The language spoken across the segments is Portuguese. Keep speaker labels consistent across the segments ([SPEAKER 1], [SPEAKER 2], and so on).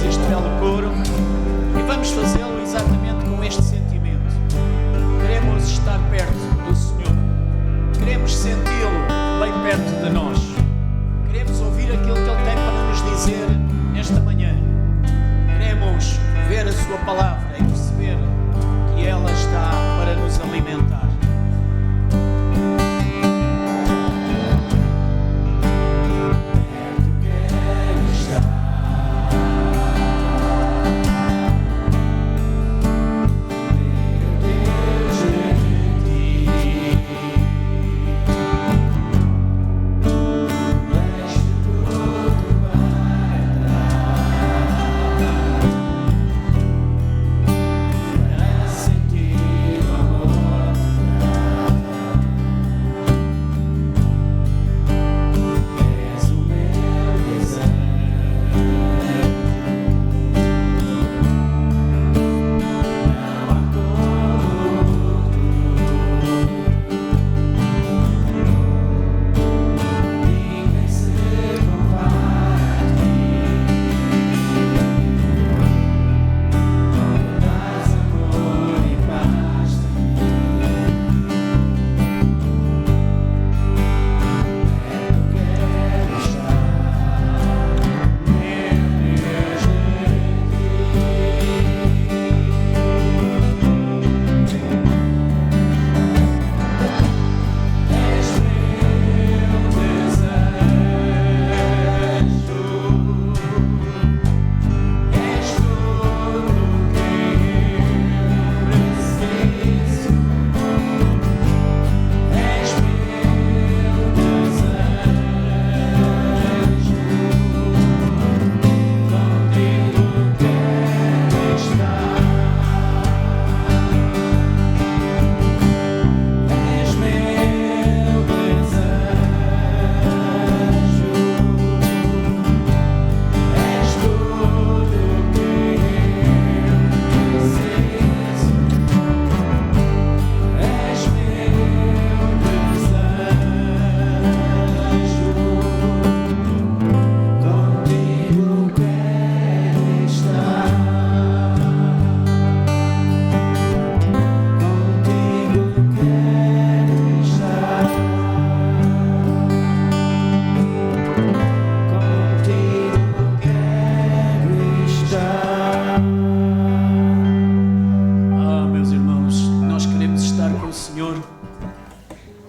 [SPEAKER 1] este belo coro e vamos fazê-lo exatamente com este sentimento. Queremos estar perto do Senhor, queremos senti-lo bem perto de nós, queremos ouvir aquilo que Ele tem para nos dizer nesta manhã, queremos ver a Sua palavra e perceber que ela está para nos alimentar.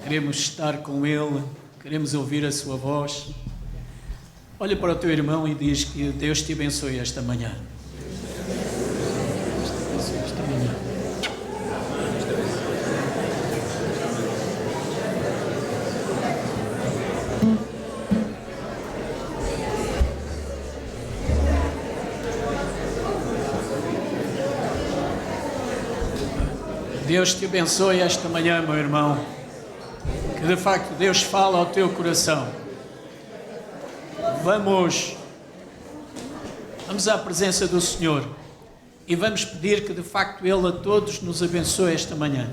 [SPEAKER 1] Queremos estar com Ele, queremos ouvir a sua voz. Olha para o teu irmão e diz que Deus te abençoe esta manhã. Deus te abençoe esta manhã, meu irmão. Que de facto Deus fala ao teu coração. Vamos à presença do Senhor e vamos pedir que de facto Ele a todos nos abençoe esta manhã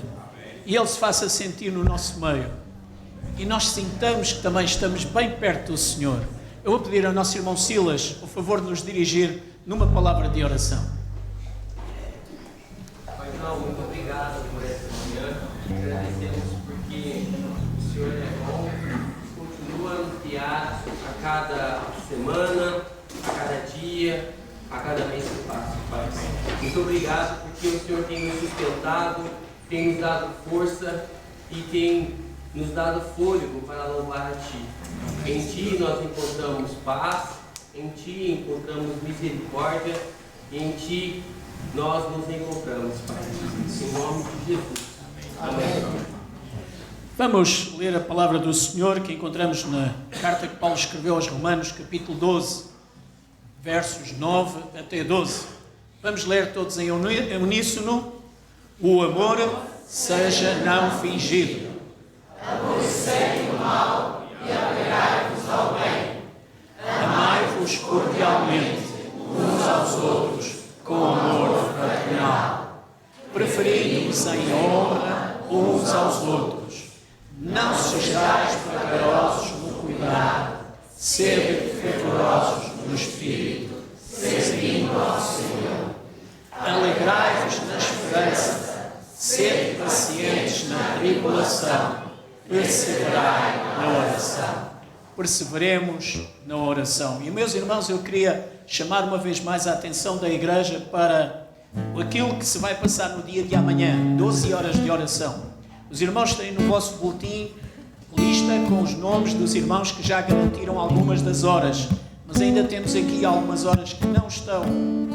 [SPEAKER 1] e Ele se faça sentir no nosso meio e nós sintamos que também estamos bem perto do Senhor. Eu vou pedir ao nosso irmão Silas, por favor, de nos dirigir numa palavra de oração.
[SPEAKER 2] Pai, muito obrigado por esta manhã. Agradecemos porque o Senhor é bom, continua a nos guiar a cada semana, a cada dia, a cada mês que passa, Pai. Muito obrigado porque o Senhor tem nos sustentado, tem nos dado força e tem nos dado fôlego para louvar a Ti. Em Ti nós encontramos paz, em Ti encontramos misericórdia, e em Ti nós nos encontramos, Pai. Em nome de Jesus. Amém.
[SPEAKER 1] Vamos ler a palavra do Senhor que encontramos na carta que Paulo escreveu aos Romanos, capítulo 12, versos 9 até 12. Vamos ler todos em uníssono. O amor seja não fingido.
[SPEAKER 3] Aborrecei o mal e apegai-vos ao bem.
[SPEAKER 1] Amai-vos cordialmente uns aos outros com amor fraternal, preferindo-vos em honra uns aos outros. Não sejais vagarosos no cuidado, sede fervorosos no espírito, sede
[SPEAKER 3] Servindo ao Senhor.
[SPEAKER 1] Alegrai-vos na esperança, sede pacientes na tribulação, perseverai na oração. Perseveremos na oração. E, meus irmãos, eu queria chamar uma vez mais a atenção da igreja para aquilo que se vai passar no dia de amanhã, 12 horas de oração. Os irmãos têm no vosso boletim lista com os nomes dos irmãos que já garantiram algumas das horas, mas ainda temos aqui algumas horas que não estão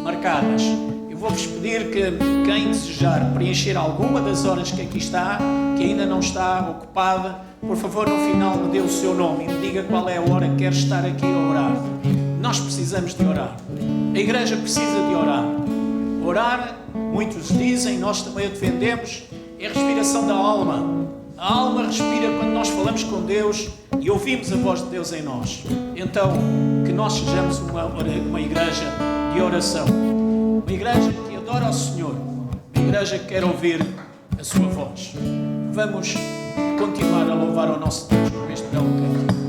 [SPEAKER 1] marcadas. Eu vou-vos pedir que quem desejar preencher alguma das horas que aqui está, que ainda não está ocupada, por favor, no final me dê o seu nome e me diga qual é a hora que quer estar aqui a orar. Nós precisamos de orar. A igreja precisa de orar. Orar, muitos dizem, nós também o defendemos, é a respiração da alma. A alma respira quando nós falamos com Deus e ouvimos a voz de Deus em nós. Então, que nós sejamos uma igreja de oração. Uma igreja que adora ao Senhor. Uma igreja que quer ouvir a sua voz. Vamos continuar a louvar ao nosso Deus com este belo canto.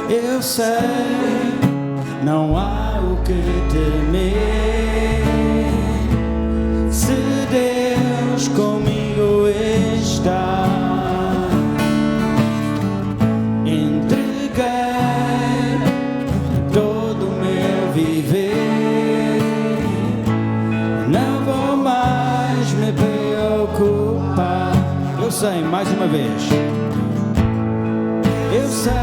[SPEAKER 4] Eu sei, não há o que temer, se Deus comigo está. Entreguei todo o meu viver, não vou mais me preocupar. Eu sei, mais uma vez. Eu sei,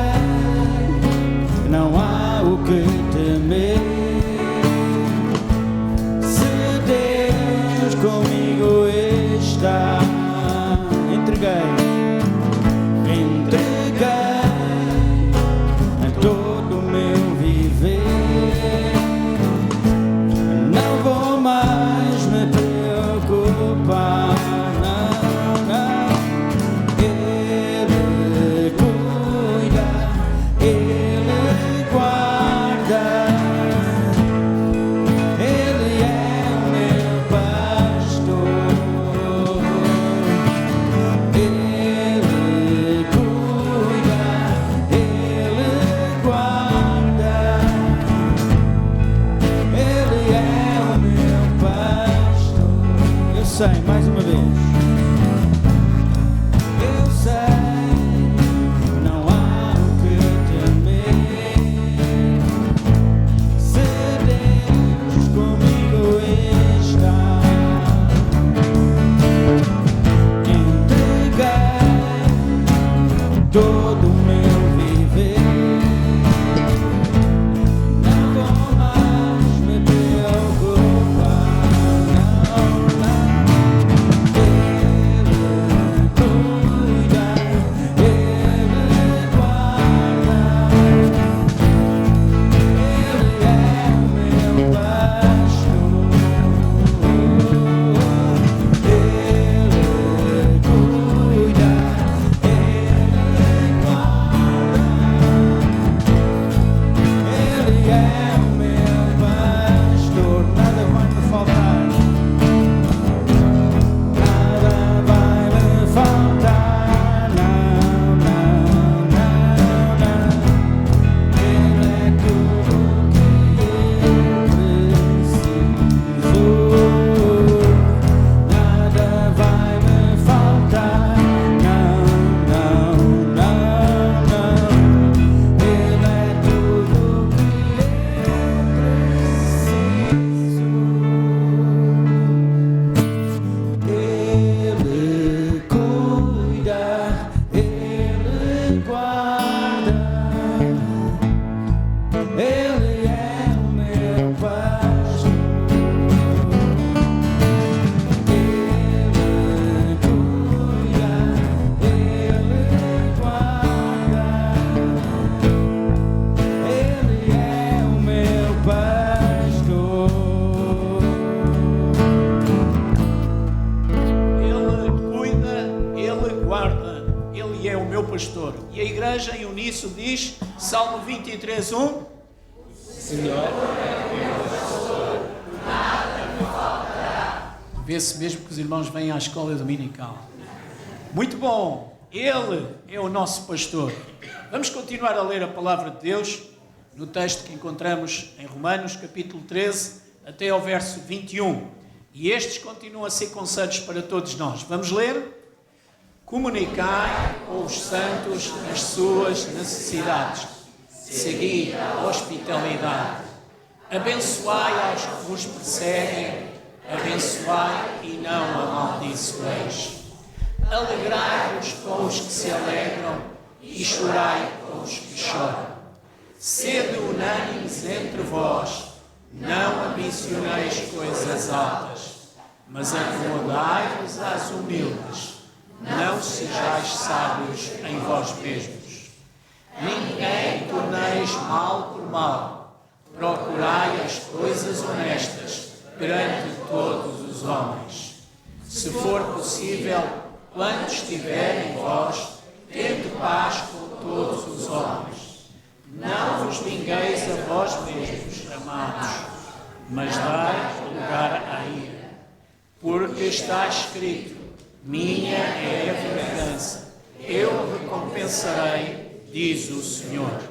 [SPEAKER 4] não há o que temer, se Deus comigo está. Entreguei todo o meu viver, não vou mais me preocupar. Não, não. Ele cuida, Ele guarda, Ele é o meu pastor. Ele cuida, Ele guarda, Ele é o meu pastor. Eu sei, mais uma vez. Eu sei, não há o que temer, se Deus comigo está. Entreguei todo o meu viver, não vou mais me preocupar. Não, não. Ele cuida, Ele guarda, Ele é o meu pastor. Ele cuida, Ele guarda, Ele é o meu pastor.
[SPEAKER 1] o meu pastor. E a igreja em uníssono diz, Salmo 23:1.
[SPEAKER 2] Senhor,
[SPEAKER 1] Vê-se mesmo que os irmãos vêm à escola dominical. Muito bom. Ele é o nosso pastor. Vamos continuar a ler a palavra de Deus no texto que encontramos em Romanos, capítulo 13, até ao verso 21. E estes continuam a ser conselhos para todos nós. Vamos ler? Comunicai aos santos as suas necessidades. Segui a hospitalidade. Abençoai aos que vos perseguem. Abençoai e não amaldiçoeis. Alegrai-vos com os que se alegram e chorai com os que choram. Sede unânimes entre vós, não ambicioneis coisas altas, mas acomodai-vos às humildes. Não sejais sábios em vós mesmos. Ninguém torneis mal por mal. Procurai as coisas honestas perante todos os homens. Se for possível, quando estiver em vós, tende paz com todos os homens. Não vos vingueis a vós mesmos, amados, mas dai lugar à ira. Porque está escrito, minha é a vingança, eu recompensarei, diz o Senhor.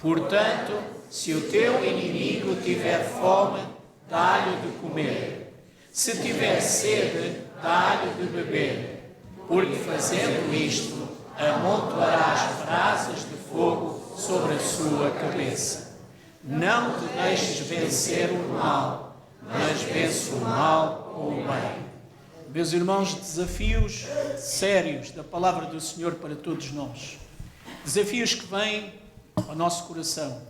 [SPEAKER 1] Portanto, se o teu inimigo tiver fome, dá-lhe de comer. Se tiver sede, dá-lhe de beber. Porque fazendo isto, amontoarás brasas de fogo sobre a sua cabeça. Não te deixes vencer o mal, mas vence o mal com o bem. Meus irmãos, desafios sérios da palavra do Senhor para todos nós. Desafios que vêm ao nosso coração.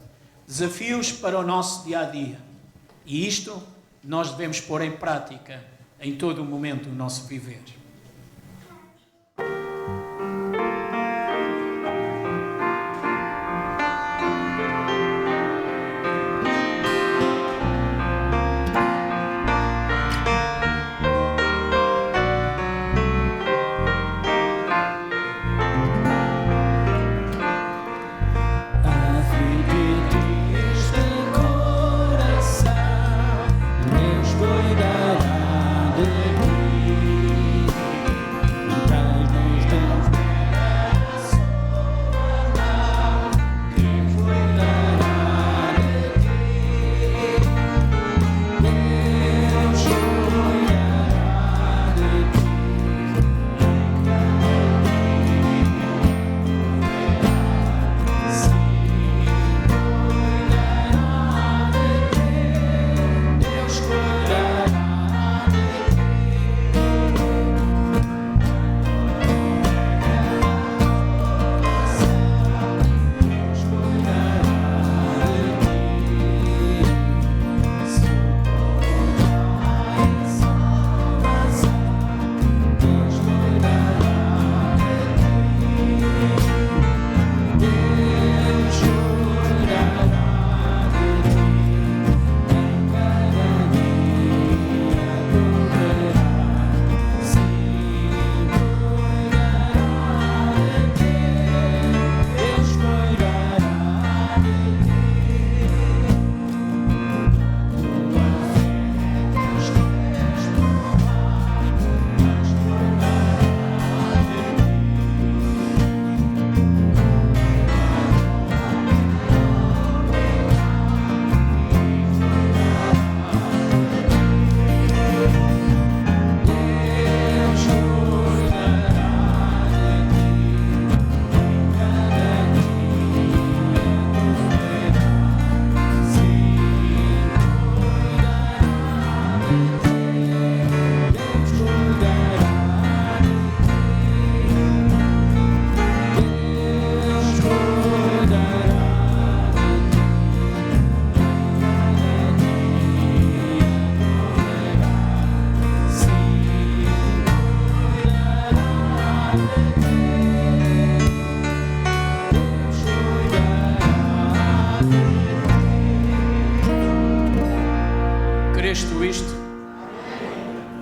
[SPEAKER 1] Desafios para o nosso dia-a-dia. E isto nós devemos pôr em prática em todo o momento do nosso viver.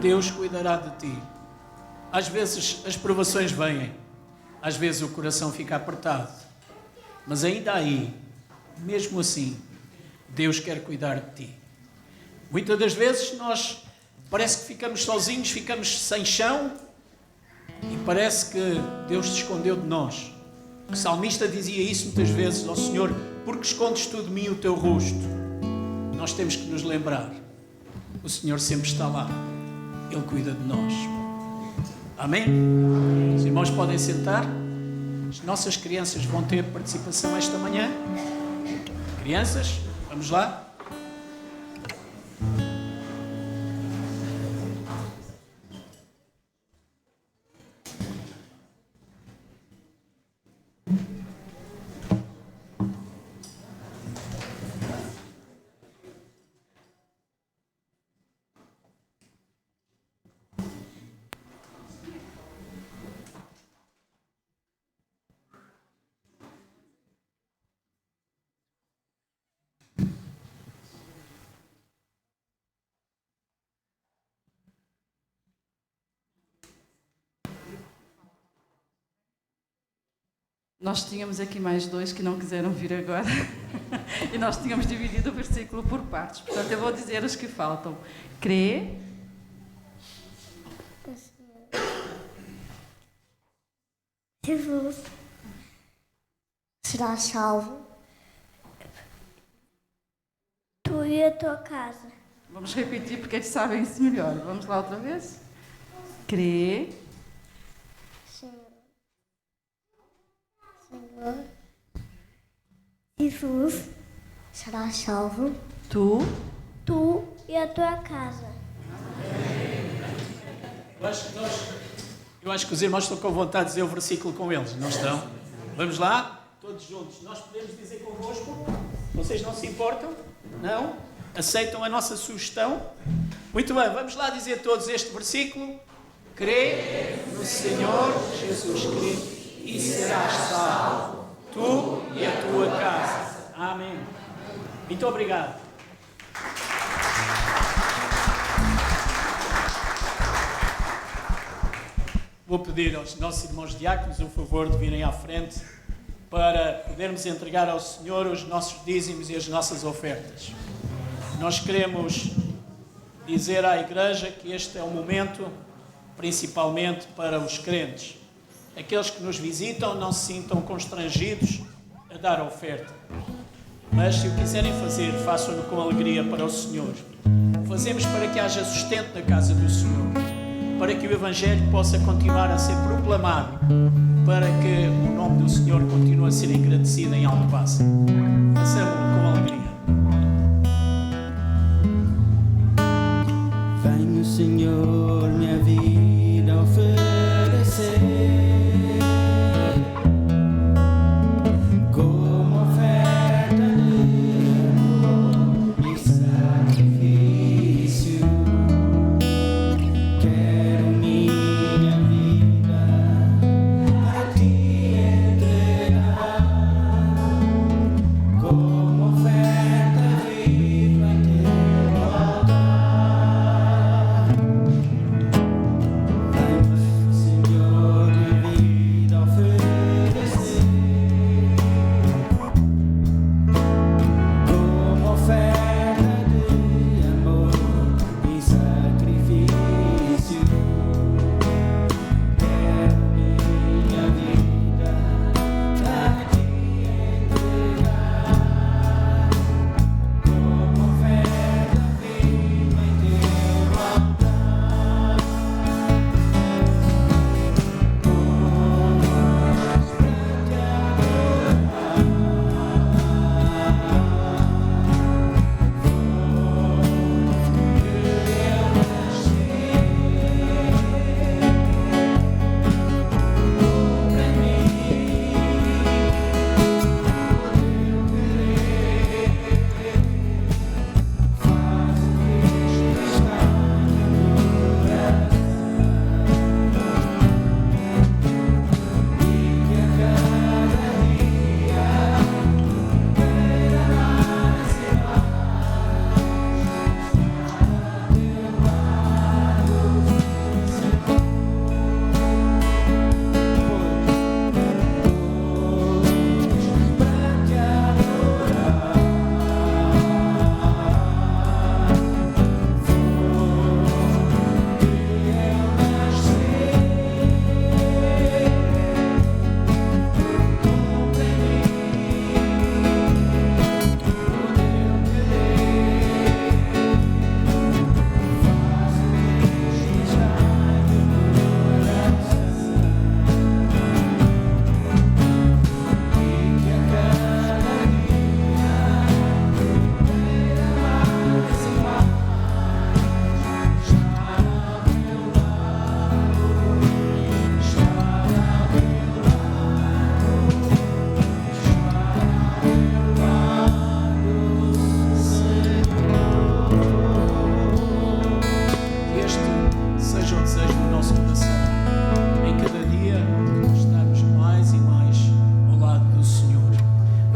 [SPEAKER 1] Deus cuidará de ti. Às vezes as provações vêm, às vezes o coração fica apertado, mas ainda aí, mesmo assim, Deus quer cuidar de ti. Muitas das vezes nós parece que ficamos sozinhos, ficamos sem chão e parece que Deus se escondeu de nós. O salmista dizia isso muitas vezes: ó Senhor, porque escondes tu de mim o teu rosto? Nós temos que nos lembrar, o Senhor sempre está lá, Ele cuida de nós. Amém? Os irmãos podem sentar. As nossas crianças vão ter participação esta manhã. Crianças, vamos lá.
[SPEAKER 5] Nós tínhamos aqui mais 2 que não quiseram vir agora e nós tínhamos dividido o versículo por partes. Portanto, eu vou dizer os que faltam. Crê.
[SPEAKER 6] Jesus será salvo, tu e a tua casa.
[SPEAKER 5] Vamos repetir porque eles sabem isso melhor. Vamos lá outra vez? Crê.
[SPEAKER 6] Senhor, Jesus será salvo,
[SPEAKER 5] Tu
[SPEAKER 6] e a tua casa.
[SPEAKER 1] Eu acho que os irmãos estão com vontade de dizer o versículo com eles, não estão? Vamos lá? Todos juntos. Nós podemos dizer convosco? Vocês não se importam? Não? Aceitam a nossa sugestão? Muito bem, vamos lá dizer todos este versículo. Crê no Senhor Jesus Cristo e serás salvo, tu e a tua casa. Amém. Muito obrigado. Vou pedir aos nossos irmãos diáconos o favor de virem à frente para podermos entregar ao Senhor os nossos dízimos e as nossas ofertas. Nós queremos dizer à Igreja que este é um momento principalmente para os crentes. Aqueles que nos visitam não se sintam constrangidos a dar a oferta. Mas se o quiserem fazer, façam-no com alegria para o Senhor. Fazemos para que haja sustento na casa do Senhor, para que o Evangelho possa continuar a ser proclamado, para que o nome do Senhor continue a ser engrandecido em Alcobaça. Façamos-no com alegria.
[SPEAKER 4] Venho, Senhor, minha vida oferecer como oferta de amor e sacrifício. Quero minha vida a ti entregar.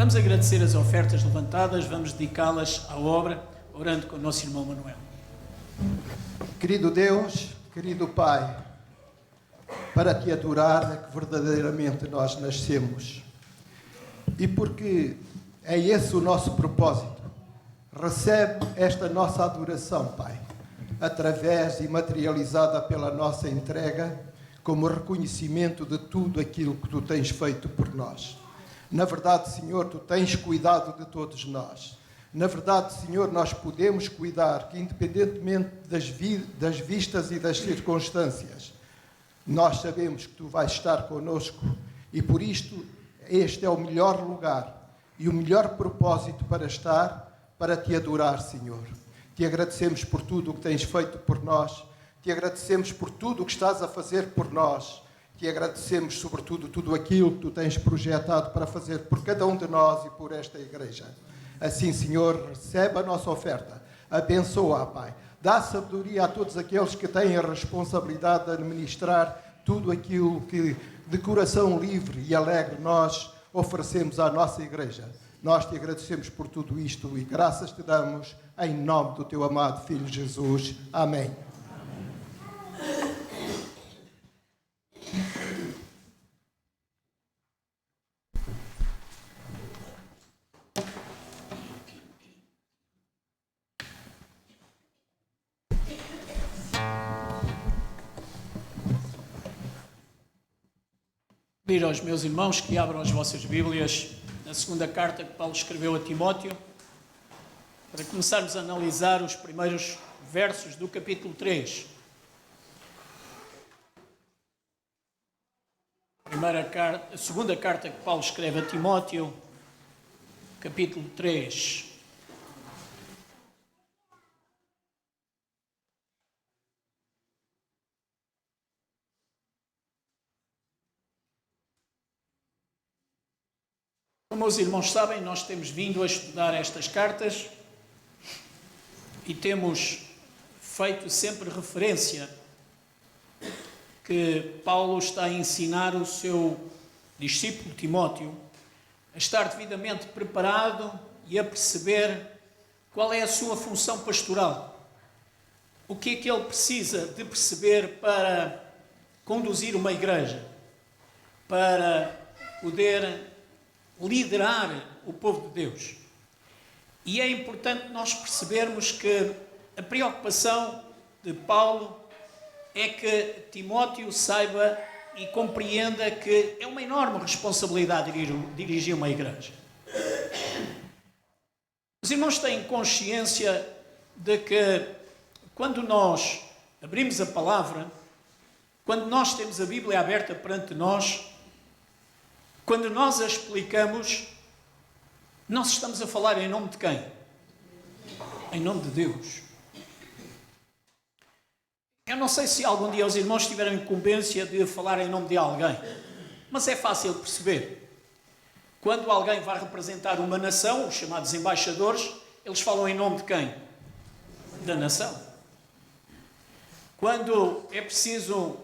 [SPEAKER 1] Vamos agradecer as ofertas levantadas, vamos dedicá-las à obra, orando com o nosso irmão Manuel.
[SPEAKER 7] Querido Deus, querido Pai, para te adorar é que verdadeiramente nós nascemos. E porque é esse o nosso propósito, recebe esta nossa adoração, Pai, através e materializada pela nossa entrega, como reconhecimento de tudo aquilo que Tu tens feito por nós. Na verdade, Senhor, Tu tens cuidado de todos nós. Na verdade, Senhor, nós podemos cuidar que, independentemente das vistas e das circunstâncias, nós sabemos que Tu vais estar connosco e, por isto, este é o melhor lugar e o melhor propósito para estar, para Te adorar, Senhor. Te agradecemos por tudo o que tens feito por nós. Te agradecemos por tudo o que estás a fazer por nós. Te agradecemos, sobretudo, tudo aquilo que Tu tens projetado para fazer por cada um de nós e por esta igreja. Assim, Senhor, recebe a nossa oferta. Abençoa, Pai. Dá sabedoria a todos aqueles que têm a responsabilidade de administrar tudo aquilo que, de coração livre e alegre, nós oferecemos à nossa igreja. Nós Te agradecemos por tudo isto e graças Te damos em nome do Teu amado Filho Jesus. Amém.
[SPEAKER 1] Pedir aos meus irmãos que abram as vossas Bíblias na segunda carta que Paulo escreveu a Timóteo, para começarmos a analisar os primeiros versos do capítulo 3. A segunda carta que Paulo escreve a Timóteo, capítulo 3. Como os irmãos sabem, nós temos vindo a estudar estas cartas e temos feito sempre referência que Paulo está a ensinar o seu discípulo Timóteo a estar devidamente preparado e a perceber qual é a sua função pastoral. O que é que ele precisa de perceber para conduzir uma igreja, para poder liderar o povo de Deus. E é importante nós percebermos que a preocupação de Paulo é que Timóteo saiba e compreenda que é uma enorme responsabilidade dirigir uma igreja. Os irmãos têm consciência de que quando nós abrimos a palavra, quando nós temos a Bíblia aberta perante nós, quando nós a explicamos, nós estamos a falar em nome de quem? Em nome de Deus. Eu não sei se algum dia os irmãos tiveram incumbência de falar em nome de alguém, mas é fácil perceber. Quando alguém vai representar uma nação, os chamados embaixadores, eles falam em nome de quem? Da nação. Quando é preciso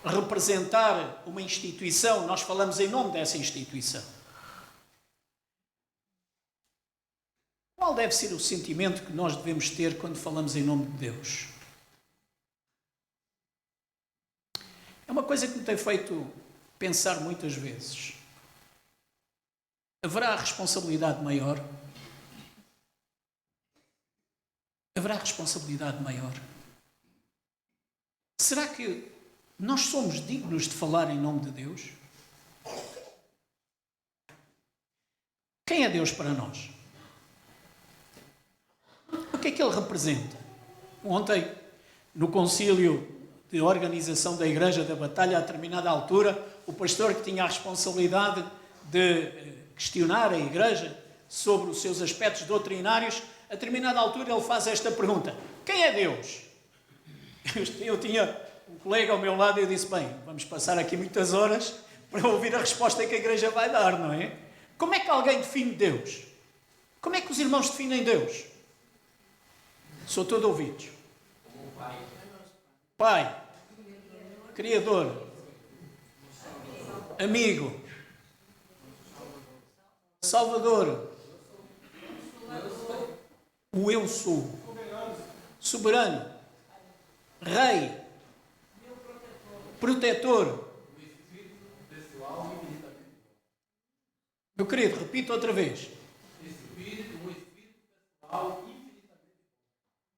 [SPEAKER 1] representar uma instituição, nós falamos em nome dessa instituição. Qual deve ser o sentimento que nós devemos ter quando falamos em nome de Deus? É uma coisa que me tem feito pensar muitas vezes. Haverá responsabilidade maior? Haverá responsabilidade maior? Será que nós somos dignos de falar em nome de Deus? Quem é Deus para nós? O que é que Ele representa? Ontem, no concílio de organização da Igreja da Batalha, a determinada altura, o pastor que tinha a responsabilidade de questionar a Igreja sobre os seus aspectos doutrinários, a determinada altura ele faz esta pergunta: quem é Deus? Eu tinha um colega ao meu lado e eu disse: bem, vamos passar aqui muitas horas para ouvir a resposta que a Igreja vai dar, não é? Como é que alguém define Deus? Como é que os irmãos definem Deus? Sou todo ouvidos. Pai, Criador, amigo, Salvador. O eu sou. Soberano. Rei. Protetor. Meu querido, repito outra vez.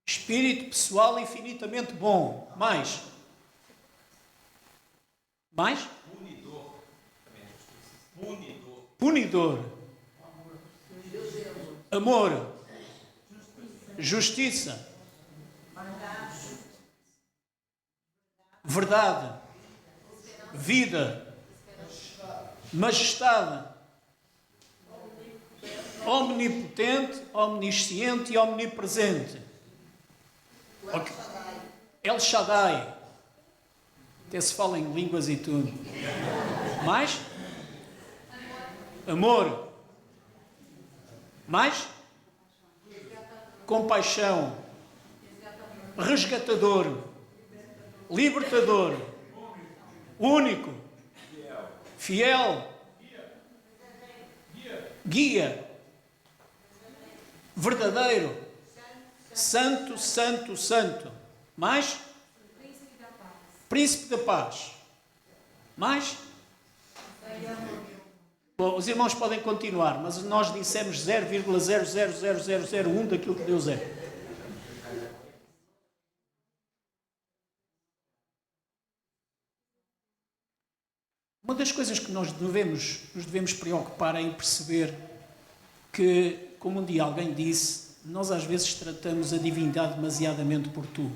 [SPEAKER 1] Espírito pessoal infinitamente bom. Mais? Mais? Punidor. Amor. Justiça. Verdade. Vida. Majestade. Omnipotente, omnisciente e omnipresente. Okay. El Shaddai. Até se fala em línguas e tudo. Mais? Amor. Mais? Compaixão. Resgatador. Libertador. Único. Fiel. Guia. Verdadeiro. Santo, santo, santo. Mais? Príncipe da paz. Mais? Bom, os irmãos podem continuar, mas nós dissemos 0,000001 daquilo que Deus é. Uma das coisas que nos devemos preocupar é em perceber que, como um dia alguém disse, nós às vezes tratamos a divindade demasiadamente por tu.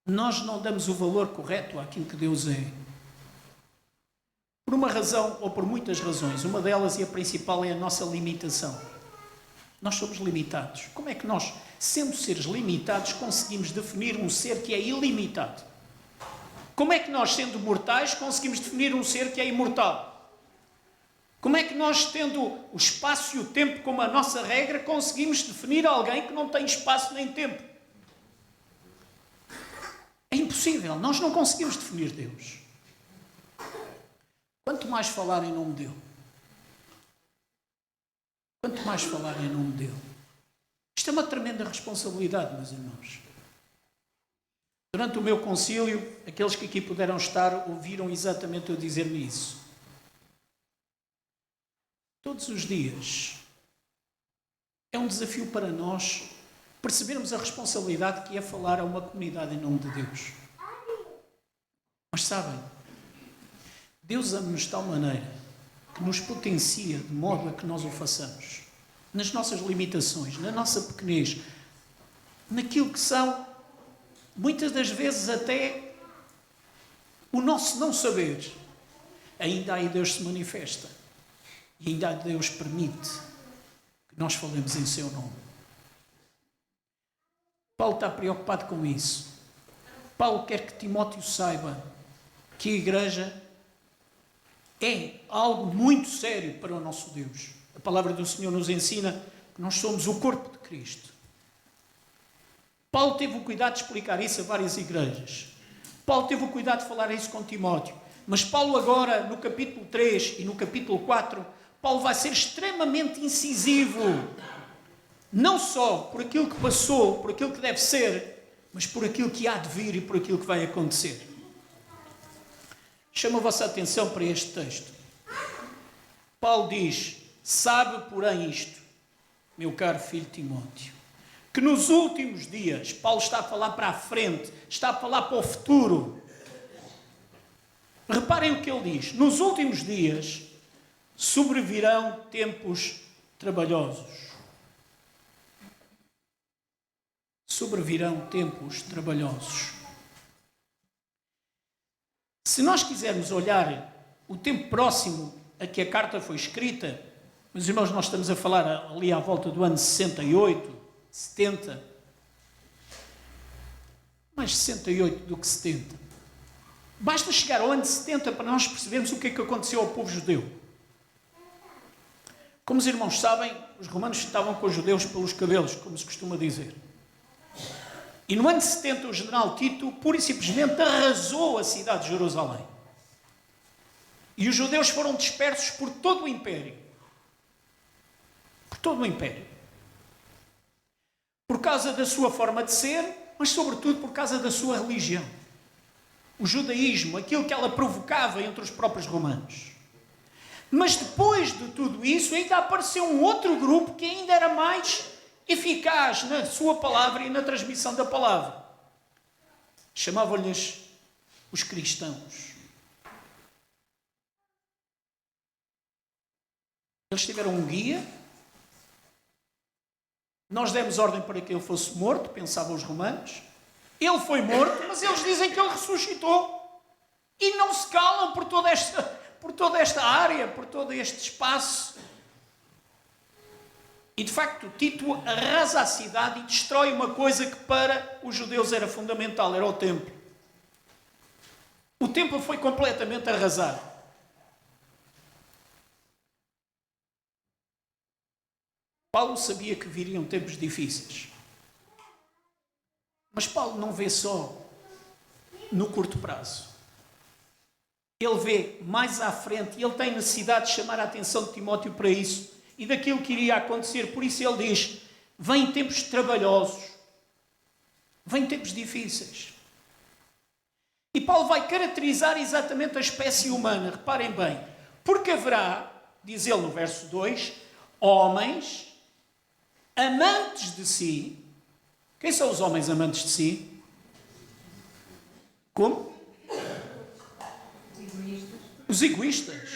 [SPEAKER 1] Nós não damos o valor correto àquilo que Deus é. Por uma razão, ou por muitas razões. Uma delas, e a principal, é a nossa limitação. Nós somos limitados. Como é que nós, sendo seres limitados, conseguimos definir um ser que é ilimitado? Como é que nós, sendo mortais, conseguimos definir um ser que é imortal? Como é que nós, tendo o espaço e o tempo como a nossa regra, conseguimos definir alguém que não tem espaço nem tempo? É impossível. Nós não conseguimos definir Deus. Quanto mais falar em nome dele. Quanto mais falar em nome dele. Isto é uma tremenda responsabilidade, meus irmãos. Durante o meu concílio, aqueles que aqui puderam estar ouviram exatamente eu dizer-me isso. Todos os dias é um desafio para nós percebermos a responsabilidade que é falar a uma comunidade em nome de Deus. Mas sabem, Deus ama-nos de tal maneira que nos potencia de modo a que nós o façamos. Nas nossas limitações, na nossa pequenez, naquilo que são, muitas das vezes até, o nosso não saber. Ainda aí Deus se manifesta. E ainda aí Deus permite que nós falemos em seu nome. Paulo está preocupado com isso. Paulo quer que Timóteo saiba que a igreja é algo muito sério para o nosso Deus. A palavra do Senhor nos ensina que nós somos o corpo de Cristo. Paulo teve o cuidado de explicar isso a várias igrejas. Paulo teve o cuidado de falar isso com Timóteo. Mas Paulo agora, no capítulo 3 e no capítulo 4, Paulo vai ser extremamente incisivo. Não só por aquilo que passou, por aquilo que deve ser, mas por aquilo que há de vir e por aquilo que vai acontecer. Chamo a vossa atenção para este texto. Paulo diz: sabe, porém, isto, meu caro filho Timóteo, que nos últimos dias, Paulo está a falar para a frente, está a falar para o futuro. Reparem o que ele diz: nos últimos dias sobrevirão tempos trabalhosos. Sobrevirão tempos trabalhosos. Se nós quisermos olhar o tempo próximo a que a carta foi escrita, meus irmãos, nós estamos a falar ali à volta do ano 68, 70, mais 68 do que 70. Basta chegar ao ano 70 para nós percebermos o que é que aconteceu ao povo judeu. Como os irmãos sabem, os romanos estavam com os judeus pelos cabelos, como se costuma dizer. E no ano 70 o general Tito pura e simplesmente arrasou a cidade de Jerusalém. E os judeus foram dispersos por todo o Império. Por todo o Império. Por causa da sua forma de ser, mas sobretudo por causa da sua religião. O judaísmo, aquilo que ela provocava entre os próprios romanos. Mas depois de tudo isso, ainda apareceu um outro grupo que ainda era mais eficaz na sua palavra e na transmissão da palavra. Chamavam-lhes os cristãos. Eles tiveram um guia. Nós demos ordem para que ele fosse morto, pensavam os romanos. Ele foi morto, mas eles dizem que ele ressuscitou. E não se calam por toda esta área, por todo este espaço. E de facto, Tito arrasa a cidade e destrói uma coisa que para os judeus era fundamental, era o templo. O templo foi completamente arrasado. Paulo sabia que viriam tempos difíceis. Mas Paulo não vê só no curto prazo. Ele vê mais à frente e ele tem necessidade de chamar a atenção de Timóteo para isso e daquilo que iria acontecer. Por isso ele diz, vêm tempos trabalhosos, vêm tempos difíceis. E Paulo vai caracterizar exatamente a espécie humana, reparem bem, porque haverá, diz ele no verso 2, homens amantes de si. Quem são os homens amantes de si? Como? Os egoístas.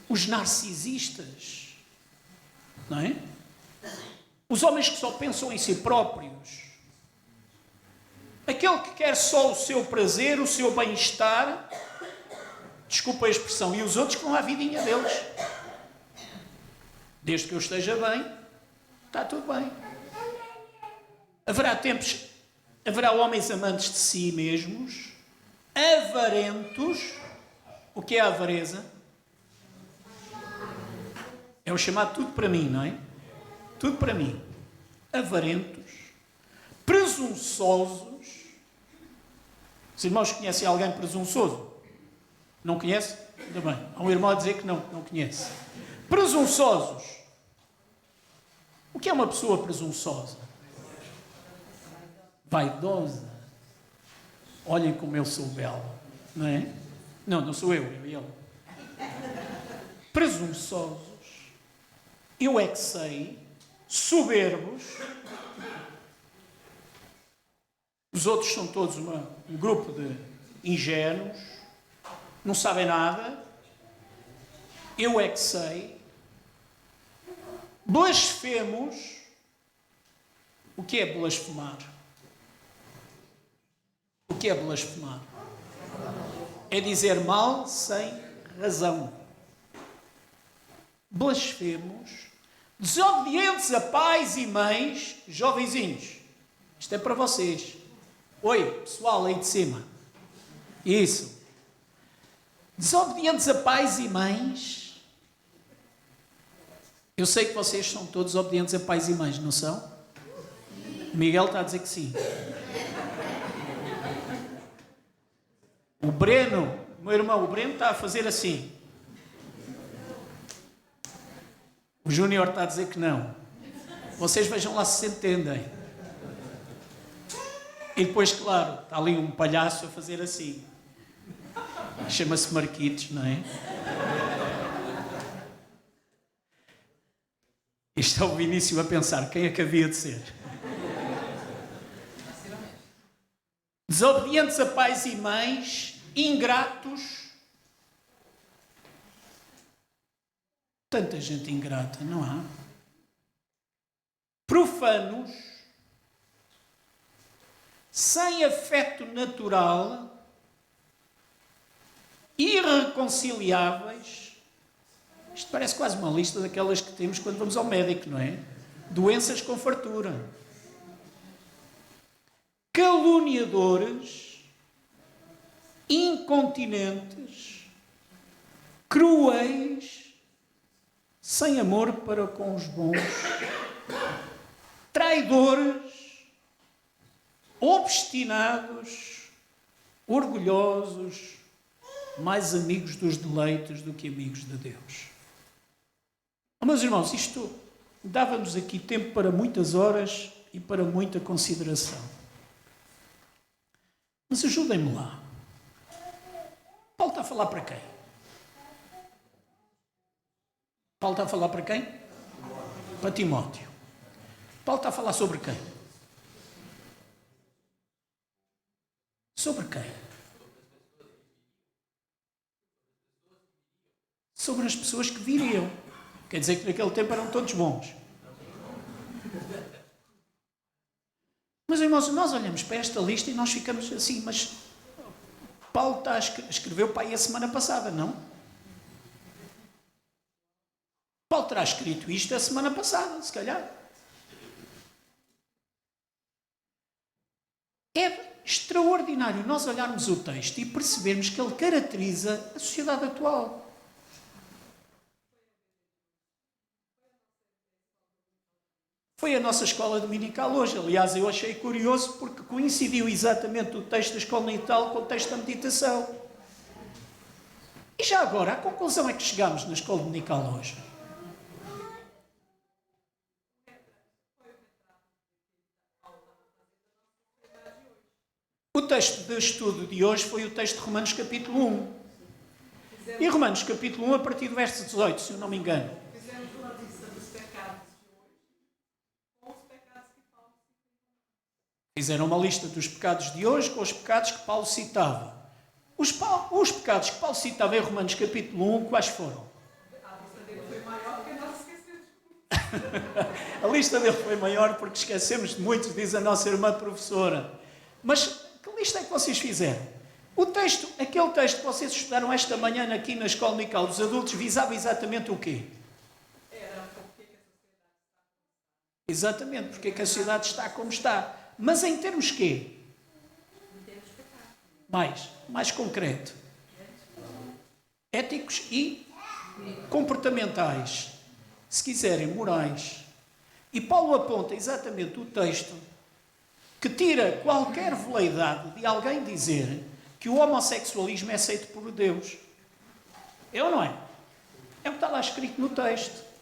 [SPEAKER 1] Os narcisistas. Não é? Os homens que só pensam em si próprios. Aquele que quer só o seu prazer, o seu bem-estar. Desculpa a expressão. E os outros que vão à vidinha deles. Desde que eu esteja bem, está tudo bem. Haverá tempos, haverá homens amantes de si mesmos, avarentos. O que é a avareza? É o chamado tudo para mim, não é? Tudo para mim. Avarentos, presunçosos. Os irmãos conhecem alguém presunçoso? Não conhece? Ainda bem. Há um irmão a dizer que não conhece. Presunçosos. O que é uma pessoa presunçosa? Vaidosa. Olhem como eu sou belo, não é? Não sou eu, é ele. Presunçosos. Eu é que sei. Soberbos. Os outros são todos um grupo de ingênuos. Não sabem nada. Eu é que sei. Blasfemos. O que é blasfemar? O que é blasfemar? É dizer mal sem razão. Blasfemos. Desobedientes a pais e mães. Jovenzinhos. Isto é para vocês. Oi, pessoal aí de cima. Isso. Desobedientes a pais e mães. Eu sei que vocês são todos obedientes a pais e mães, não são? O Miguel está a dizer que sim. O Breno, meu irmão, o Breno está a fazer assim. O Júnior está a dizer que não. Vocês vejam lá se entendem. E depois, claro, está ali um palhaço a fazer assim. Chama-se Marquitos, não é? Isto é o Vinícius a pensar, quem é que havia de ser? Desobedientes a pais e mães, ingratos. Tanta gente ingrata, não há? Profanos, sem afeto natural, irreconciliáveis. Isto parece quase uma lista daquelas que temos quando vamos ao médico, não é? Doenças com fartura. Caluniadores, incontinentes, cruéis, sem amor para com os bons, traidores, obstinados, orgulhosos, mais amigos dos deleites do que amigos de Deus. Meus irmãos, isto dava-nos aqui tempo para muitas horas e para muita consideração. Mas ajudem-me lá. Paulo está a falar para quem? Paulo está a falar para quem? Para Timóteo. Paulo está a falar sobre quem? Sobre quem? Sobre as pessoas que viriam. Quer dizer que naquele tempo eram todos bons. Mas, irmãos, nós olhamos para esta lista e nós ficamos assim, mas Paulo escreveu para aí a semana passada, não? Paulo terá escrito isto a semana passada, se calhar. É extraordinário nós olharmos o texto e percebermos que ele caracteriza a sociedade atual. Foi a nossa escola dominical hoje. Aliás, eu achei curioso porque coincidiu exatamente o texto da escola dominical com o texto da meditação. E já agora, a conclusão é que chegámos na escola dominical hoje. O texto de estudo de hoje foi o texto de Romanos capítulo 1. E Romanos capítulo 1 a partir do verso 18, se eu não me engano. Fizeram uma lista dos pecados de hoje com os pecados que Paulo citava. Os pecados que Paulo citava em Romanos capítulo 1, quais foram?
[SPEAKER 3] A lista dele foi maior porque nós esquecemos.
[SPEAKER 1] A lista dele foi maior porque esquecemos de muitos, diz a nossa irmã professora. Mas que lista é que vocês fizeram? O texto, aquele texto que vocês estudaram esta manhã aqui na escola dominical dos adultos, visava exatamente o quê?
[SPEAKER 3] Era porque a sociedade está.
[SPEAKER 1] Exatamente, porque é que a sociedade está como está. Mas em termos quê?
[SPEAKER 3] Em termos de pecado.
[SPEAKER 1] Mais concreto. Éticos e comportamentais. Se quiserem, morais. E Paulo aponta exatamente o texto que tira qualquer veleidade de alguém dizer que o homossexualismo é aceito por Deus. É ou não é? É o que está lá escrito no texto.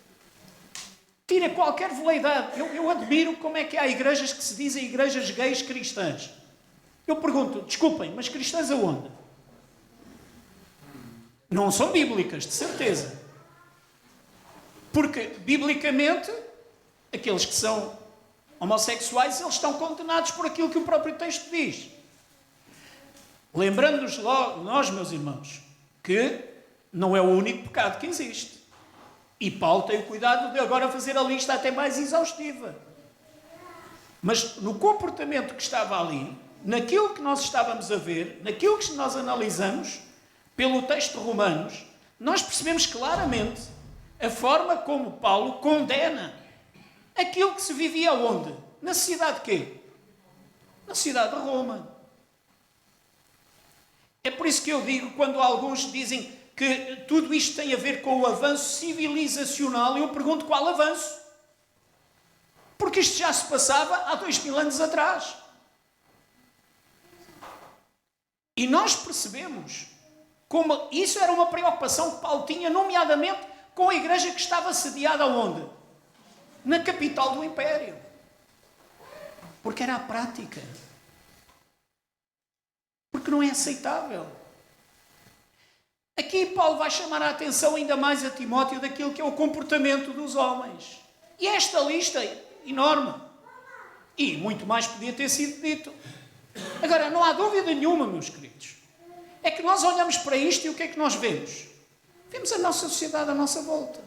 [SPEAKER 1] Tira qualquer veleidade. Eu admiro como é que há igrejas que se dizem igrejas gays cristãs. Eu pergunto, desculpem, mas cristãs aonde? Não são bíblicas, de certeza. Porque, biblicamente, aqueles que são homossexuais, eles estão condenados por aquilo que o próprio texto diz. Lembrando-nos logo, nós, meus irmãos, que não é o único pecado que existe. E Paulo tem o cuidado de agora fazer a lista até mais exaustiva. Mas no comportamento que estava ali, naquilo que nós estávamos a ver, naquilo que nós analisamos, pelo texto de Romanos, nós percebemos claramente a forma como Paulo condena aquilo que se vivia onde? Na cidade de quê? Na cidade de Roma. É por isso que eu digo, quando alguns dizem que tudo isto tem a ver com o avanço civilizacional, eu pergunto qual avanço? Porque isto já se passava há 2000 anos atrás. E nós percebemos como isso era uma preocupação que Paulo tinha, nomeadamente com a igreja que estava sediada onde? Na capital do Império. Porque era a prática. Porque não é aceitável. Aqui Paulo vai chamar a atenção ainda mais a Timóteo daquilo que é o comportamento dos homens. E esta lista é enorme. E muito mais podia ter sido dito. Agora, não há dúvida nenhuma, meus queridos. É que nós olhamos para isto e o que é que nós vemos? Vemos a nossa sociedade à nossa volta.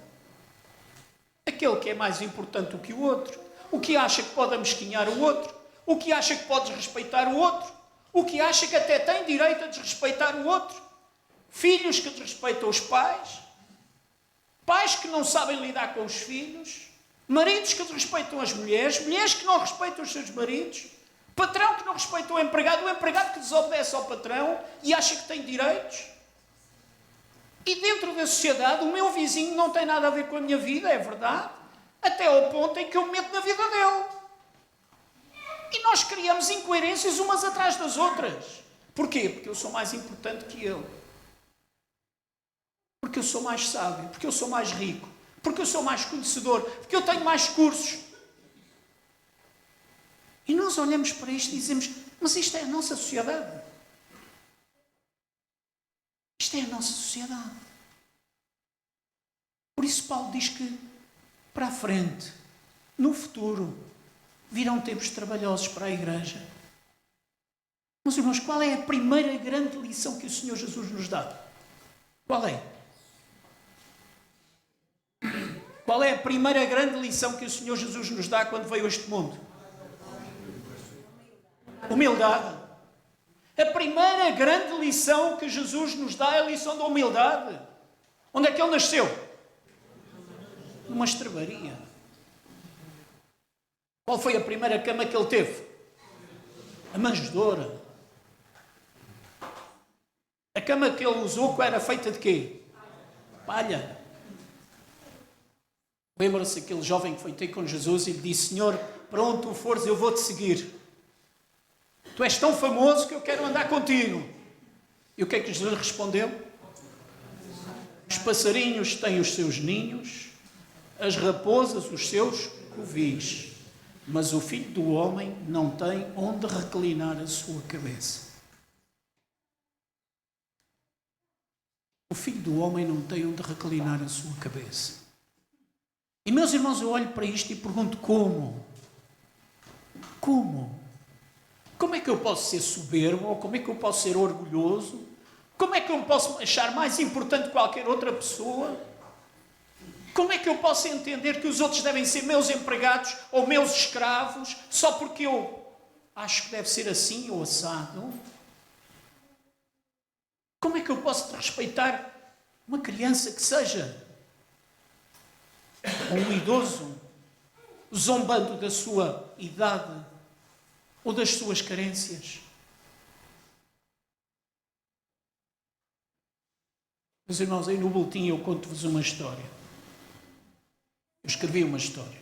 [SPEAKER 1] Aquele que é mais importante do que o outro. O que acha que pode amesquinhar o outro. O que acha que pode desrespeitar o outro. O que acha que até tem direito a desrespeitar o outro. Filhos que desrespeitam os pais. Pais que não sabem lidar com os filhos. Maridos que desrespeitam as mulheres. Mulheres que não respeitam os seus maridos. Patrão que não respeita o empregado que desobedece ao patrão e acha que tem direitos. E dentro da sociedade, o meu vizinho não tem nada a ver com a minha vida, é verdade, até ao ponto em que eu me meto na vida dele. E nós criamos incoerências umas atrás das outras. Porquê? Porque eu sou mais importante que ele. Porque eu sou mais sábio, porque eu sou mais rico, porque eu sou mais conhecedor, porque eu tenho mais cursos. E nós olhamos para isto e dizemos, mas isto é a nossa sociedade. Isto é a nossa sociedade. Por isso Paulo diz que para a frente, no futuro, virão tempos trabalhosos para a igreja. Meus irmãos, qual é a primeira grande lição que o Senhor Jesus nos dá? Qual é? Qual é a primeira grande lição que o Senhor Jesus nos dá quando veio a este mundo? Humildade. A primeira grande lição que Jesus nos dá é a lição da humildade. Onde é que ele nasceu? Numa estrebaria. Qual foi a primeira cama que ele teve? A manjedoura. A cama que ele usou era feita de quê? Palha. Lembra-se aquele jovem que foi ter com Jesus e lhe disse, Senhor, para onde tu fores eu vou-te seguir. Tu és tão famoso que eu quero andar contigo. E o que é que Jesus respondeu? Os passarinhos têm os seus ninhos, as raposas os seus covis, mas o Filho do Homem não tem onde reclinar a sua cabeça. O Filho do Homem não tem onde reclinar a sua cabeça. E, meus irmãos, eu olho para isto e pergunto como? Como? Como é que eu posso ser soberbo? Ou como é que eu posso ser orgulhoso? Como é que eu me posso achar mais importante que qualquer outra pessoa? Como é que eu posso entender que os outros devem ser meus empregados ou meus escravos só porque eu acho que deve ser assim ou assado? Como é que eu posso respeitar uma criança que seja um idoso zombando da sua idade ou das suas carências? Meus irmãos, aí no boletim eu conto-vos uma história. Eu escrevi uma história.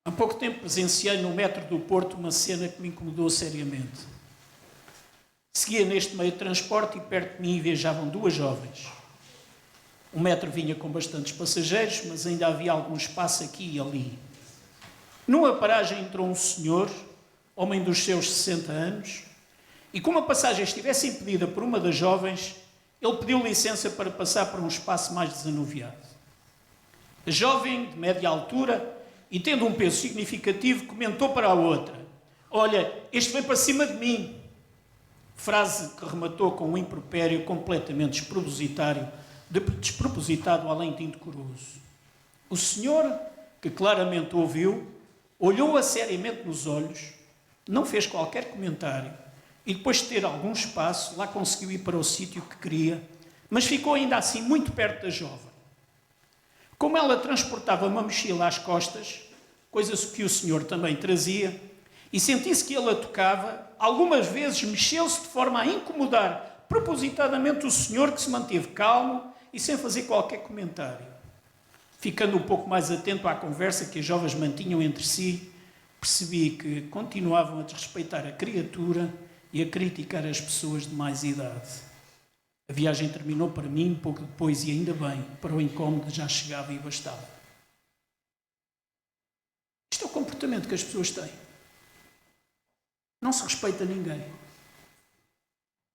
[SPEAKER 1] Há pouco tempo presenciei no metro do Porto uma cena que me incomodou seriamente. Seguia neste meio de transporte e perto de mim viajavam duas jovens. O metro vinha com bastantes passageiros, mas ainda havia algum espaço aqui e ali. Numa paragem entrou um senhor, homem dos seus 60 anos, e como a passagem estivesse impedida por uma das jovens, ele pediu licença para passar por um espaço mais desanuviado. A jovem, de média altura, e tendo um peso significativo, comentou para a outra, olha, este vem para cima de mim. Frase que rematou com um impropério completamente despropositado, além de indecoroso. O senhor, que claramente ouviu, olhou-a seriamente nos olhos, não fez qualquer comentário e depois de ter algum espaço, lá conseguiu ir para o sítio que queria, mas ficou ainda assim muito perto da jovem. Como ela transportava uma mochila às costas, coisa que o senhor também trazia, e sentisse que ele a tocava, algumas vezes mexeu-se de forma a incomodar propositadamente o senhor, que se manteve calmo e sem fazer qualquer comentário. Ficando um pouco mais atento à conversa que as jovens mantinham entre si, percebi que continuavam a desrespeitar a criatura e a criticar as pessoas de mais idade. A viagem terminou para mim pouco depois e ainda bem, para o incómodo já chegava e bastava. Isto é o comportamento que as pessoas têm. Não se respeita ninguém.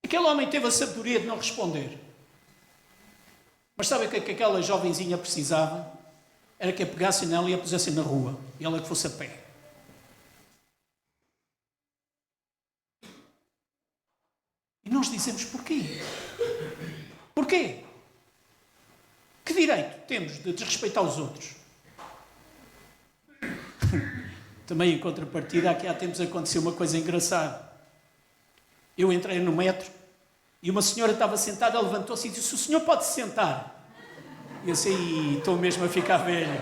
[SPEAKER 1] Aquele homem teve a sabedoria de não responder. Mas sabe o que aquela jovenzinha precisava? Era que a pegassem nela e a pusessem na rua. E ela que fosse a pé. E nós dizemos porquê? Porquê? Que direito temos de desrespeitar os outros? Também em contrapartida, aqui há tempos aconteceu uma coisa engraçada. Eu entrei no metro e uma senhora estava sentada, levantou-se e disse, o senhor pode se sentar? E eu disse, estou mesmo a ficar velho.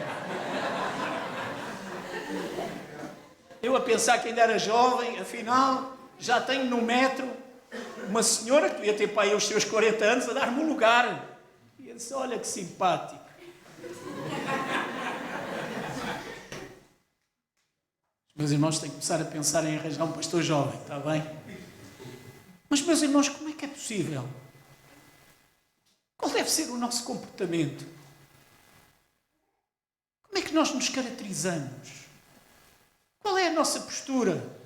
[SPEAKER 1] Eu a pensar que ainda era jovem, afinal, já tenho no metro uma senhora que devia ter para aí os seus 40 anos a dar-me um lugar. E eu disse, olha que simpático. Meus irmãos têm que começar a pensar em arranjar um pastor jovem, está bem? Mas, meus irmãos, como é que é possível deve ser o nosso comportamento? Como é que nós nos caracterizamos? Qual é a nossa postura?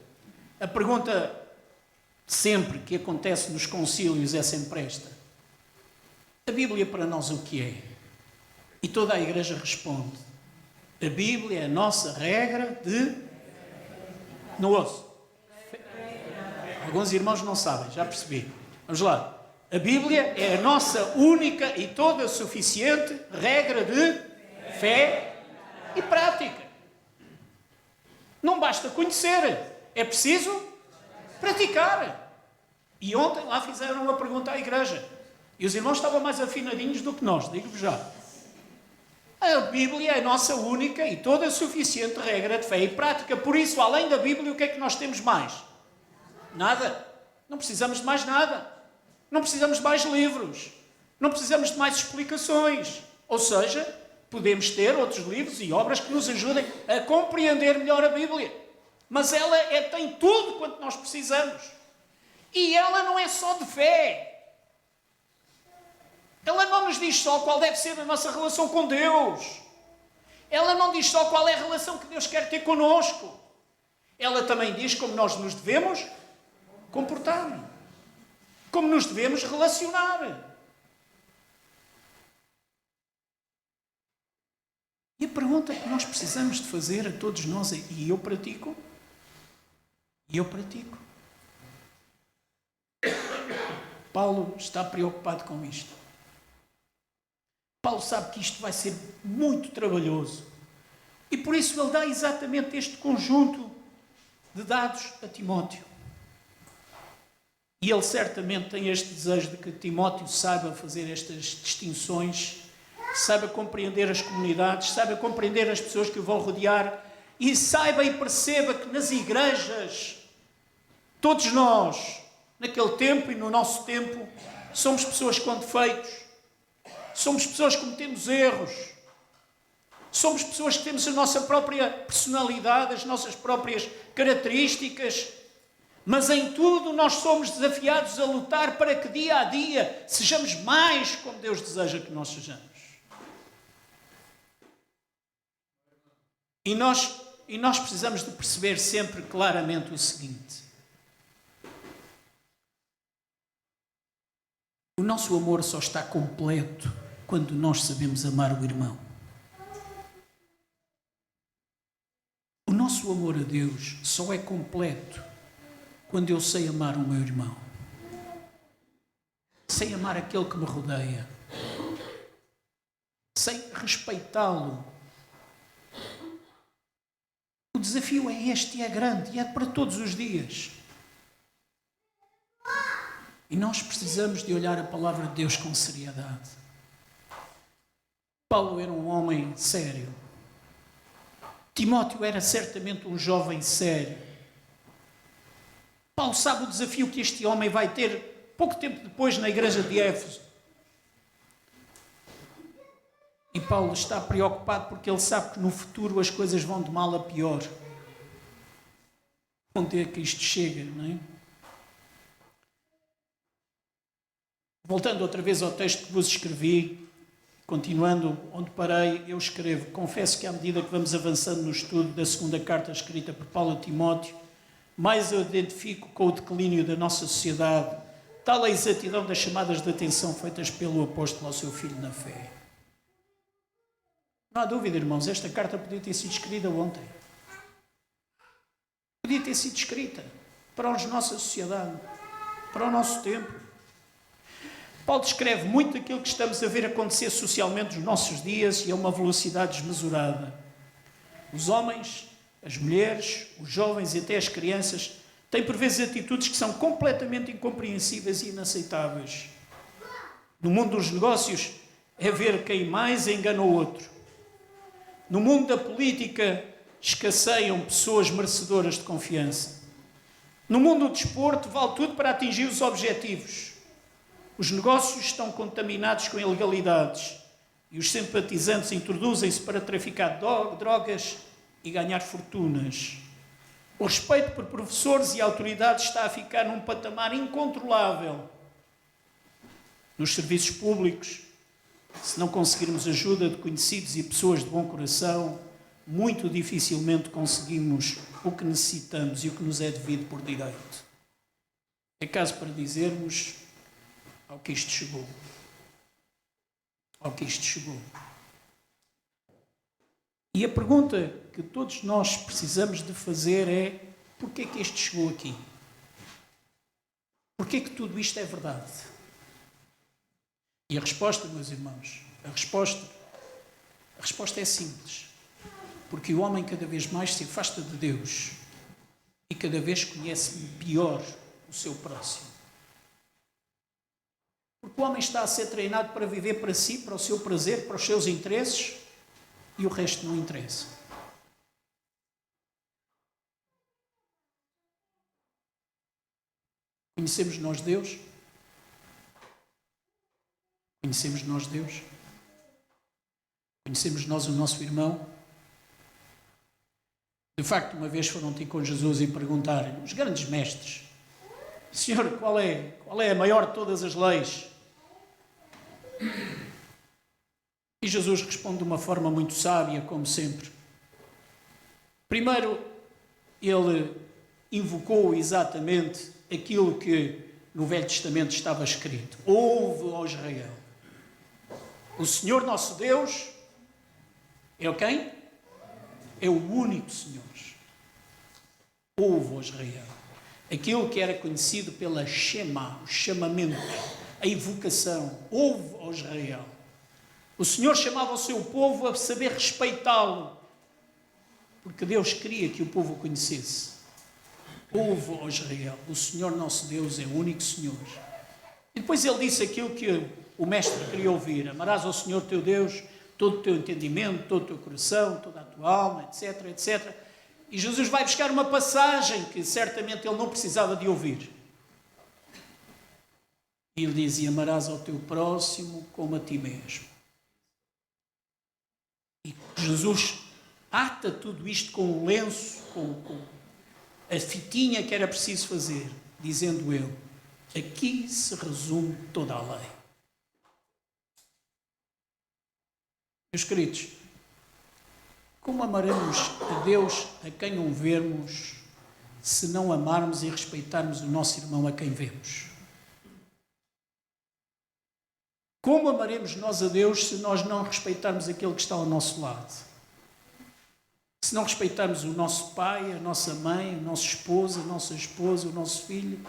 [SPEAKER 1] A pergunta sempre que acontece nos concílios é sempre esta. A Bíblia para nós o que é? E toda a Igreja responde. A Bíblia é a nossa regra de... Não ouço. Alguns irmãos não sabem, já percebi. Vamos lá. A Bíblia é a nossa única e toda suficiente regra de fé e prática. Não basta conhecer, é preciso praticar. E ontem lá fizeram uma pergunta à igreja. E os irmãos estavam mais afinadinhos do que nós, digo-vos já. A Bíblia é a nossa única e toda suficiente regra de fé e prática. Por isso, além da Bíblia, o que é que nós temos mais? Nada. Não precisamos de mais nada. Não precisamos de mais livros. Não precisamos de mais explicações. Ou seja, podemos ter outros livros e obras que nos ajudem a compreender melhor a Bíblia. Mas ela tem tudo quanto nós precisamos. E ela não é só de fé. Ela não nos diz só qual deve ser a nossa relação com Deus. Ela não diz só qual é a relação que Deus quer ter connosco. Ela também diz como nós nos devemos comportar. Como nos devemos relacionar. E a pergunta que nós precisamos de fazer a todos nós é: e eu pratico? E eu pratico? Paulo está preocupado com isto. Paulo sabe que isto vai ser muito trabalhoso. E por isso ele dá exatamente este conjunto de dados a Timóteo. E ele certamente tem este desejo de que Timóteo saiba fazer estas distinções, saiba compreender as comunidades, saiba compreender as pessoas que o vão rodear e saiba e perceba que nas igrejas, todos nós, naquele tempo e no nosso tempo, somos pessoas com defeitos. Somos pessoas que cometemos erros. Somos pessoas que temos a nossa própria personalidade, as nossas próprias características. Mas em tudo nós somos desafiados a lutar para que dia a dia sejamos mais como Deus deseja que nós sejamos. E nós precisamos de perceber sempre claramente o seguinte. O nosso amor só está completo quando nós sabemos amar o irmão. O nosso amor a Deus só é completo quando eu sei amar o meu irmão. Sei amar aquele que me rodeia. Sei respeitá-lo. O desafio é este e é grande e é para todos os dias. E nós precisamos de olhar a palavra de Deus com seriedade. Paulo era um homem sério. Timóteo era certamente um jovem sério. Paulo sabe o desafio que este homem vai ter pouco tempo depois na igreja de Éfeso. E Paulo está preocupado porque ele sabe que no futuro as coisas vão de mal a pior. Onde é que isto chega, não é? Voltando outra vez ao texto que vos escrevi, continuando onde parei, eu escrevo: confesso que à medida que vamos avançando no estudo da segunda carta escrita por Paulo a Timóteo, mais eu identifico com o declínio da nossa sociedade, tal a exatidão das chamadas de atenção feitas pelo apóstolo ao seu filho na fé. Não há dúvida, irmãos, esta carta podia ter sido escrita ontem. Podia ter sido escrita para a nossa sociedade, para o nosso tempo. Paulo descreve muito aquilo que estamos a ver acontecer socialmente nos nossos dias e a uma velocidade desmesurada. Os homens, as mulheres, os jovens e até as crianças têm por vezes atitudes que são completamente incompreensíveis e inaceitáveis. No mundo dos negócios é ver quem mais engana o outro. No mundo da política escasseiam pessoas merecedoras de confiança. No mundo do desporto vale tudo para atingir os objetivos. Os negócios estão contaminados com ilegalidades e os simpatizantes introduzem-se para traficar drogas e ganhar fortunas. O respeito por professores e autoridades está a ficar num patamar incontrolável. Nos serviços públicos, Se não conseguirmos ajuda de conhecidos e pessoas de bom coração, muito dificilmente conseguimos o que necessitamos e o que nos é devido por direito. É caso para dizermos ao que isto chegou. Ao que isto chegou. E a pergunta que todos nós precisamos de fazer é: porquê é que isto chegou aqui? Porquê é que tudo isto é verdade? E a resposta, meus irmãos, a resposta é simples. Porque o homem cada vez mais se afasta de Deus e cada vez conhece pior o seu próximo. Porque o homem está a ser treinado para viver para si, para o seu prazer, para os seus interesses, e o resto não interessa. Conhecemos nós Deus? Conhecemos nós Deus? Conhecemos nós o nosso irmão? De facto, uma vez foram ter com Jesus e perguntaram os grandes mestres: Senhor, qual é a maior de todas as leis? E Jesus responde de uma forma muito sábia, como sempre. Primeiro, ele invocou exatamente aquilo que no Velho Testamento estava escrito: ouve, ó Israel, o Senhor nosso Deus é o quem? É o único Senhor. Ouve, ó Israel, aquilo que era conhecido pela Shema, o chamamento, a invocação. Ouve, ó Israel. O Senhor chamava o seu povo a saber respeitá-lo, porque Deus queria que o povo o conhecesse. Ouve, ó Israel, o Senhor nosso Deus é o único Senhor. E depois ele disse aquilo que o mestre queria ouvir: amarás ao Senhor teu Deus todo o teu entendimento, todo o teu coração, toda a tua alma, etc, etc. E Jesus vai buscar uma passagem que certamente ele não precisava de ouvir. E ele dizia: amarás ao teu próximo como a ti mesmo. E Jesus ata tudo isto com um lenço, com a fitinha que era preciso fazer, dizendo ele: aqui se resume toda a lei. Meus queridos, como amaremos a Deus a quem não vemos, se não amarmos e respeitarmos o nosso irmão a quem vemos? Como amaremos nós a Deus se nós não respeitarmos aquele que está ao nosso lado? Se não respeitarmos o nosso pai, a nossa mãe, a nossa esposa, o nosso filho,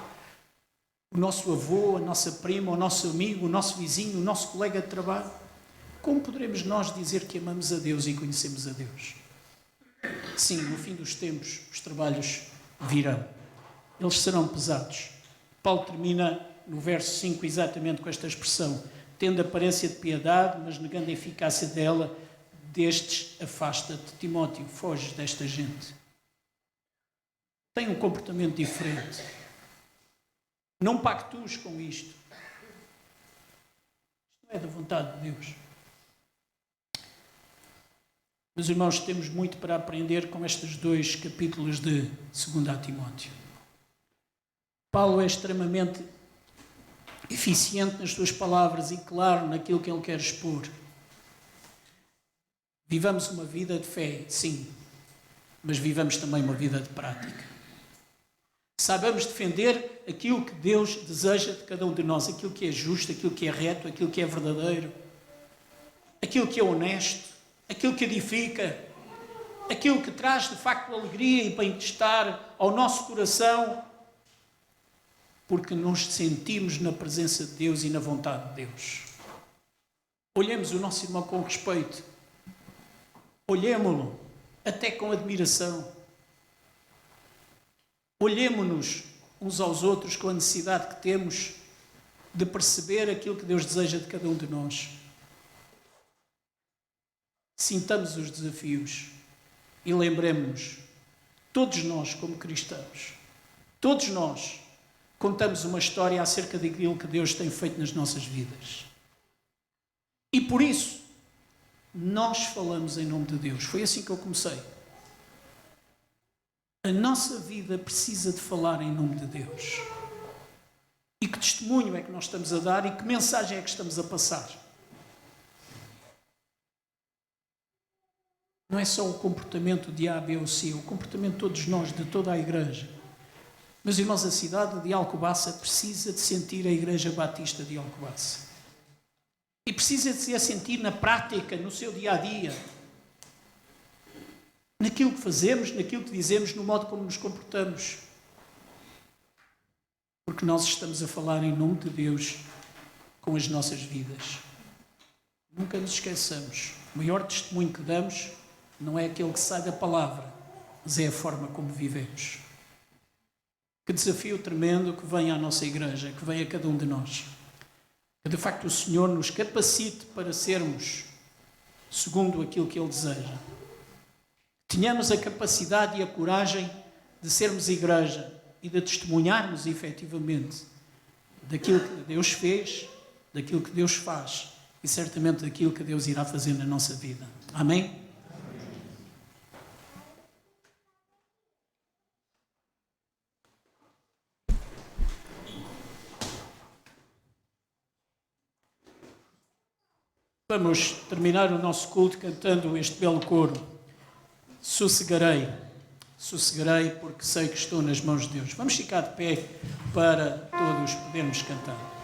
[SPEAKER 1] o nosso avô, a nossa prima, o nosso amigo, o nosso vizinho, o nosso colega de trabalho, como poderemos nós dizer que amamos a Deus e conhecemos a Deus? Sim, no fim dos tempos, os trabalhos virão. Eles serão pesados. Paulo termina no verso 5 exatamente com esta expressão: tendo aparência de piedade, mas negando a eficácia dela, destes afasta-te. Timóteo, foge desta gente. Tem um comportamento diferente. Não pactues com isto. Isto não é da vontade de Deus. Meus irmãos, temos muito para aprender com estes 2 capítulos de 2 Timóteo. Paulo é extremamente eficiente nas suas palavras e claro naquilo que ele quer expor. Vivamos uma vida de fé, sim, mas vivamos também uma vida de prática. Saibamos defender aquilo que Deus deseja de cada um de nós, aquilo que é justo, aquilo que é reto, aquilo que é verdadeiro, aquilo que é honesto, aquilo que edifica, aquilo que traz de facto alegria e bem-estar ao nosso coração, porque nos sentimos na presença de Deus e na vontade de Deus. Olhemos o nosso irmão com respeito, olhemo-lo até com admiração, olhemo-nos uns aos outros com a necessidade que temos de perceber aquilo que Deus deseja de cada um de nós. Sintamos os desafios e lembremos-nos, todos nós como cristãos, todos nós contamos uma história acerca daquilo que Deus tem feito nas nossas vidas. E por isso, nós falamos em nome de Deus. Foi assim que eu comecei. A nossa vida precisa de falar em nome de Deus. E que testemunho é que nós estamos a dar e que mensagem é que estamos a passar? Não é só o comportamento de A, B ou C, o comportamento de todos nós, de toda a igreja. Meus irmãos, a cidade de Alcobaça precisa de sentir a Igreja Batista de Alcobaça. E precisa de se sentir na prática, no seu dia-a-dia. Naquilo que fazemos, naquilo que dizemos, no modo como nos comportamos. Porque nós estamos a falar em nome de Deus com as nossas vidas. Nunca nos esqueçamos. O maior testemunho que damos não é aquele que sai da palavra, mas é a forma como vivemos. Que desafio tremendo que vem à nossa igreja, que vem a cada um de nós. Que de facto o Senhor nos capacite para sermos segundo aquilo que Ele deseja. Tenhamos a capacidade e a coragem de sermos igreja e de testemunharmos efetivamente daquilo que Deus fez, daquilo que Deus faz e certamente daquilo que Deus irá fazer na nossa vida. Amém? Vamos terminar o nosso culto cantando este belo coro. Sossegarei, sossegarei porque sei que estou nas mãos de Deus. Vamos ficar de pé para todos podermos cantar.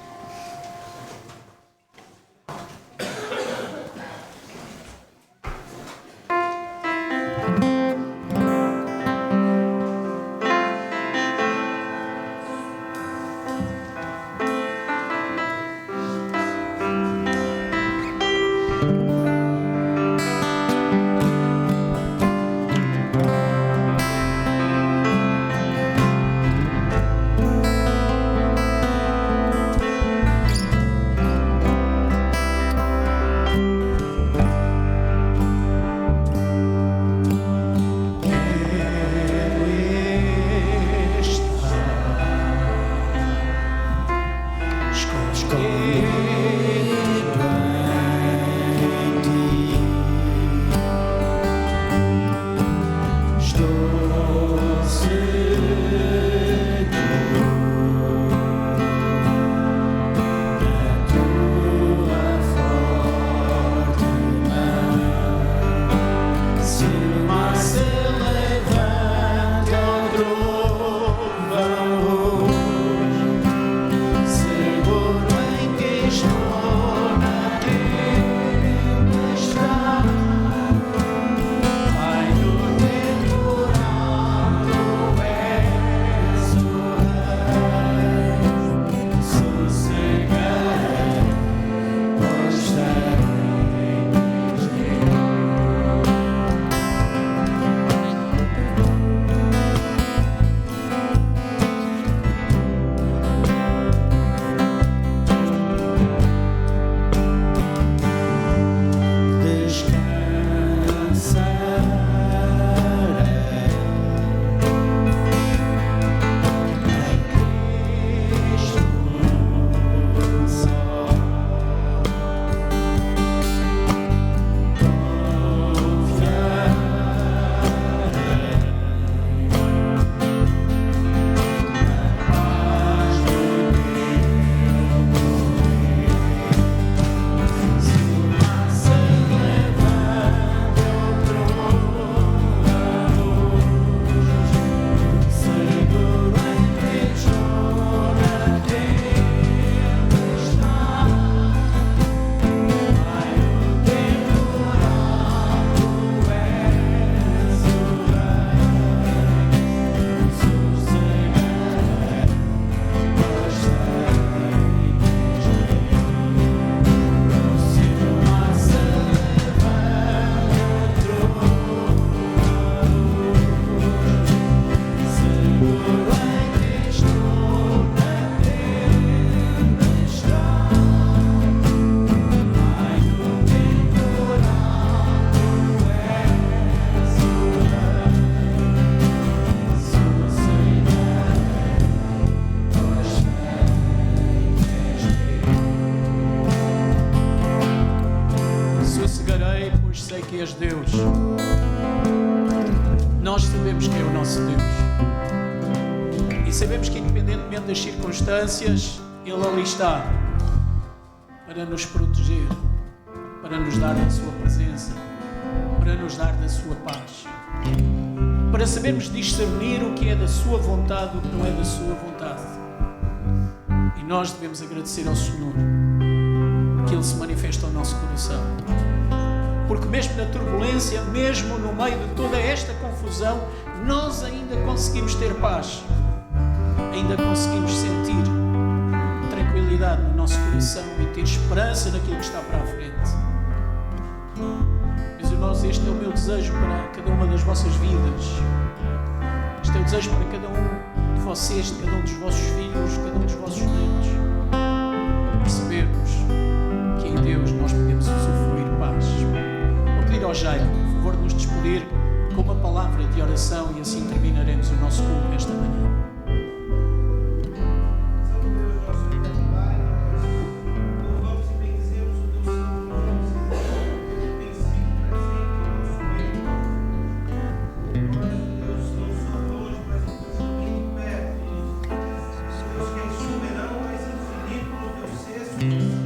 [SPEAKER 1] és Deus. Nós sabemos quem é o nosso Deus. E sabemos que, independentemente das circunstâncias, Ele ali está para nos proteger, para nos dar a sua presença, para nos dar da sua paz, para sabermos discernir o que é da sua vontade e o que não é da sua vontade. E nós devemos agradecer ao Senhor que Ele se manifesta ao nosso coração. Porque mesmo na turbulência, mesmo no meio de toda esta confusão, nós ainda conseguimos ter paz, ainda conseguimos sentir tranquilidade no nosso coração e ter esperança naquilo que está para a frente. Meus irmãos, este é o meu desejo para cada uma das vossas vidas. Este é o desejo para cada um de vocês, de cada um dos vossos filhos, de cada um dos vossos netos. Percebermos que em Deus nós podemos usufruir paz. Vou pedir ao Jairo, por favor, de nos despedir com uma palavra de oração e assim terminaremos o nosso culto nesta manhã.
[SPEAKER 3] Deus